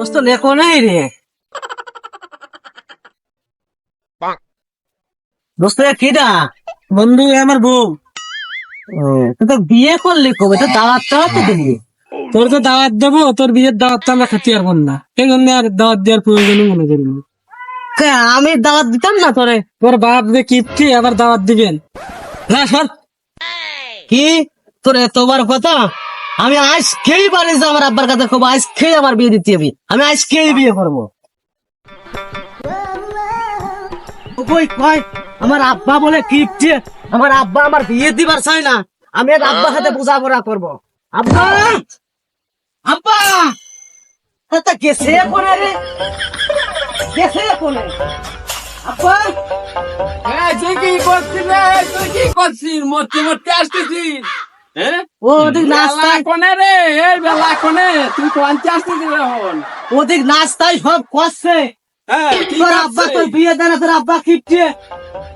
দোস্ত লেখো নাই রে দোস্ত কিডা বন্ধু আমার বউ তুই তো বিয়ে করলি কবে তো দাওয়াত তো দিবি তোর তো দাওয়াত দেবো তোর বিয়ের দাওয়াত তো আমরা খাতি আর না সেই জন্য আর দাওয়াত দেওয়ার প্রয়োজনই মনে করি আমি দাওয়াত দিতাম না তোরে তোর বাপ যে কিপটি আবার দাওয়াত দিবেন না সর কি তোর এতবার কথা আমি আজকেই বাড়ি যাবো আমার আব্বার কাছে খুব আজকেই আমার বিয়ে দিতে হবে আমি আজকেই বিয়ে করবো কই কই আমার আব্বা বলে কিপটি আমার আব্বা আমার বিয়ে দিবার চাই না আমি আর আব্বার সাথে বোঝাপড়া করবো আব্বা আব্বা তা গেছে কোনে রে গেছে কোনে আব্বা তুই কি করছিস রে? তুই কি করছিস? মরতে মরতে আসতেছিস? হ্যাঁ? ওদিক নাস্তায় কোনে রে? এই বেলা কোনে? তুই তো আনতে আসতেছিস এখন। ওদিক নাস্তায় সব করছে হ্যাঁ, কি তোর আব্বা করছে? তোর বিয়ে দেয় না তোর আব্বা কিপটি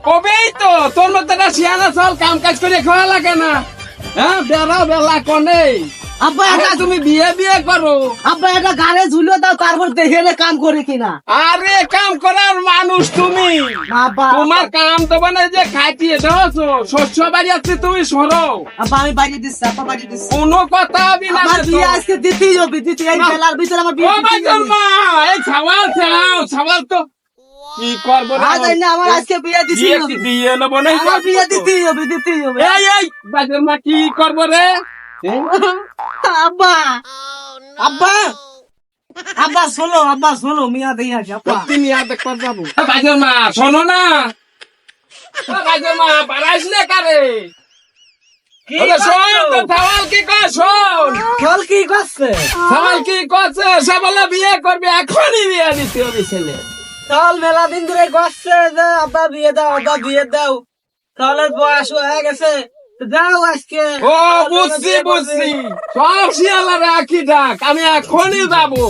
কবেই তো তোর মতো একটা শিয়ানা চল কাম কাজ করে খাওয়া লাগে না। হ্যাঁ, বেলা কোনে? আব্বা আরে এটা তুমি বিয়ে বিয়ে করো। আব্বা এটা গানে ঝুলিয়ে দাও তারপর দেখে নে কাম করে কিনা আরে কাম করার মানুষ তুমি। আব্বা তোমার কাম তো মানে যে খাইটিয়ে দেওয়াছো শস্য বাড়ি আছে তুমি সরো। আব্বা আমি বাড়ি দিচ্ছি আব্বা বাড়ি দিচ্ছি কোনো কথা হবে না আমার রে বিয়ে তোর। আজকে দিতেই হবে দিতে এই বেলার ভিতরে আমার ও বিয়ে ভাই দিতেই হবে। জন্মা, এই ছাওয়াল তো কি করবো রে? আজ এই না আমার আজকে বিয়ে দিতেই বিয়ে হবে দিয়ে নেবো না আমার বিয়ে দিতেই হবে দিতেই হবে এই বাজার মা কি করবো রে? আব্বা আব্বা আব্বা শোনো মিয়া দেই আছে আব্বা তুমি আর দেখতে যাবো বাজার মা শোনো না। বাজার মা পারাইস না কারে? ওরে শোন তো ছাওয়াল কি কয় শোন। চল কি করছে ছাওয়াল কি করছে? সে বলে বিয়ে করবে এখনই বিয়ে দিতে হবে ছেলে। চল মেলা দিন ধরে করছে যে আব্বা বিয়ে দাও তাহলে বয়স হয়ে গেছে যাও আজকে ও বুঝছি সব শিয়ালারে আঁকি ডাক আমি এখনই যাবো।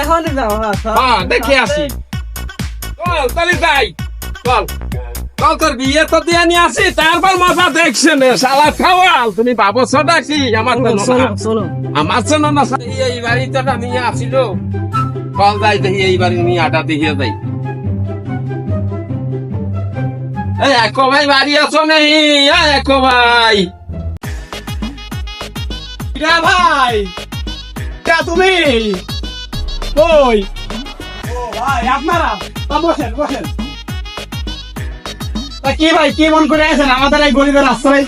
এখনই যাও হ্যাঁ চল। হ্যাঁ দেখে আসি। চল তাহলে যাই চল চল তোর বিয়ে তো দিয়ে নিয়ে আসি তারপর মজা দেখছে নে শালা খাওয়াল তুমি ভাবছো নাকি আমার জন্য না। চলো আমার জন্য না এই বাড়িতে নিয়ে আসিল কল যাই দেখি এই বাড়ি নিয়ে আটা দেখিয়ে যাই। এই একো ভাই বাড়ি আছো নেই? একো ভাই ভাই তুমি ওই ভাই আপনারা বসেন কি ভাই কি মন করে আছেন আমাদের এই গরিবের আশ্রয়?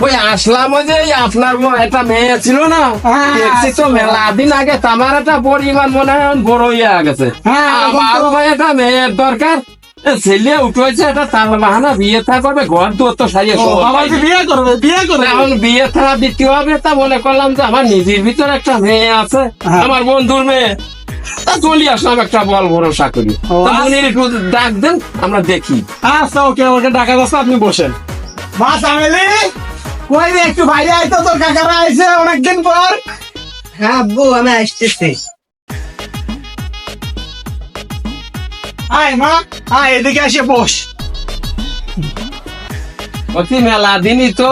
ওই আসলাম ওই যে আপনার একটা মেয়ে ছিল না হ্যাঁ, দেখছি তো মেলা দিন আগে আমার একটা পরিমাণ মনে হয় বড় হয়ে গেছে। হ্যাঁ, আমারও ভাই একটা মেয়ের দরকার ছেলে উঠেছে একটা তার বাহানা বিয়ে থা করবে ঘর দুয়ার তো সারিয়ে আমাকে বিয়ে করবে এখন বিয়ে থাকা দিতে হবে তা মনে করলাম যে আমার নিজের ভিতর একটা মেয়ে আছে হ্যাঁ। আমার বন্ধুর মেয়ে তা চলি আসলাম একটা বল ভরসা করি তা উনি একটু ডাক দেন আমরা দেখি। আচ্ছা ওকে ডাকা যাচ্ছে আপনি বসেন মা চামেলি কই রে একটু বাইরে আইতো তোর কাকারা আইছে অনেকদিন পর। হ্যাঁ আব্বু আমি আসতেছি আয় মা আয় এদিকে এসে বস। অতি মেলা দিনই তো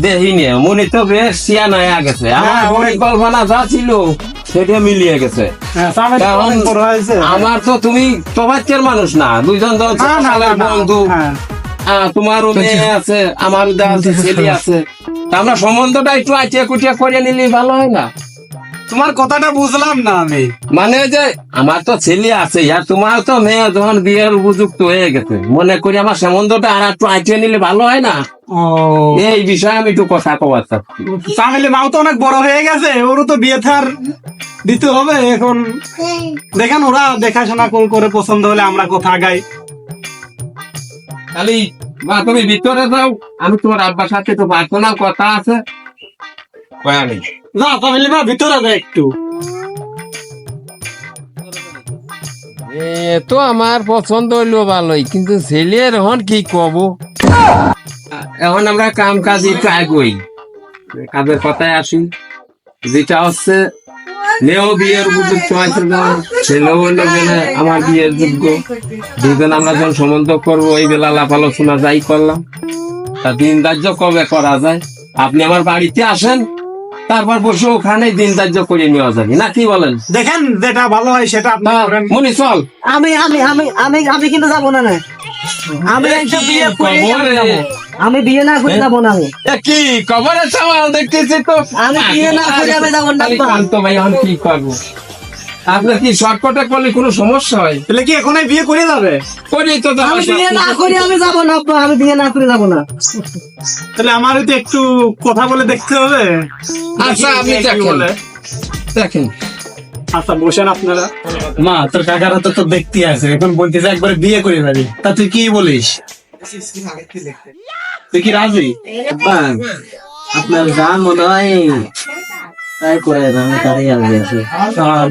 দেখিনি মনে তো বেশ সিয়ান হয়ে গেছে আমার হ্যাঁ, পরিকল্পনা যা ছিল সেটা মিলিয়ে গেছে। হ্যাঁ চামেলি কারণ অনেক বড় হয়েছে। আমার তো তুমি প্রবাচ্যের মানুষ না দুইজন তো না, না, সকালের না, বন্ধু হ্যাঁ। তোমারও মেয়ে আছে আমারও আছে ছেলে আছে তা আমরা সম্বন্ধটা একটু আইটিয়া কুটিয়া করে নিলে ভালো হয় না? তোমার কথাটা বুঝলাম না আমি। মানে যে আমার তো ছেলে আছে আর তোমার তো মেয়ে যখন বিয়ের উপযুক্ত হয়ে গেছে মনে করি আমার সম্বন্ধটা আর একটু আইটিয়া নিলে ভালো হয় না? ও এই বিষয়ে আমি একটু কথা কবার চাচ্ছি। চামেলি মাও তো অনেক বড় হয়ে গেছে ওরও তো বিয়ে থার দিতে হবে এখন দেখেন ওরা দেখাশোনা করে পছন্দ হলে আমরা কোথা গাই। খালি মা তুমি ভিতরে যাও আমি তোমার আব্বার সাথে তো প্রার্থনা কথা আছে কয়া নেই। না চামেলি মা ভিতরে যায় একটু। এ তো আমার পছন্দ হইলো ভালোই কিন্তু ছেলের এখন কি কব এখন আমরা কাম কাজ একটু আগুই কাজের কথায় আসি যেটা হচ্ছে মেয়েও বিয়ের উপযুক্ত হয়েছে না ছেলেও হইলো গেলে আমার বিয়ের যোগ্য দুজন আমরা যখন সম্বন্ধ করবো এই বেলা আলাপ আলোচনা যাই করলাম তা দিন ধার্য কবে করা যায় আপনি আমার বাড়িতে আসেন তারপর বসে ওখানে দিন ধার্য করে নেওয়া যাবে না, কি বলেন? দেখেন যেটা ভালো হয় সেটা আপনি করেন। মনি চল। আমি আমি আমি আমি আমি কিন্তু যাবো না না। আমি একটা বিয়ে করে যাবো। আমি বিয়ে না করে যাবো না আমি। এ কি খবরের সওয়াল দেখতেছি তো। আমি বিয়ে না করে আমি যাবো না। আরে কান্ত ভাই, এখন কি করবো? আপনার কি শর্টকাটে করলে কোনো সমস্যা হয়? তাহলে কি এখন বিয়ে করে যাবে? করি তো আমি বিয়ে না করে আমি যাবো না আব্বা, আমি বিয়ে না করে যাবো না। তাহলে আমারও তো একটু কথা বলে দেখতে হবে। আচ্ছা, আপনি দেখি কি দেখেন বলে। দেখেন। আচ্ছা বসেন আপনারা। মা, তোর কাকারা তো দেখতে আছে, এখন বলতেছে একবারে বিয়ে করে যাবি, তা তুই কি বলিস? তুই কি রাজি? আব্বা, আপনার গান মনে হয় তাই করে আমি তারই আগে আছে।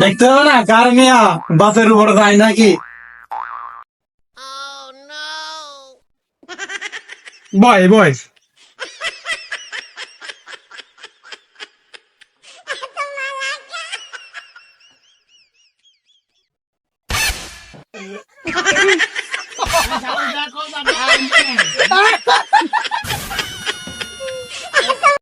দেখতে হবে না কার মিয়া বাসের উপর যায় নাকি। বয় বয়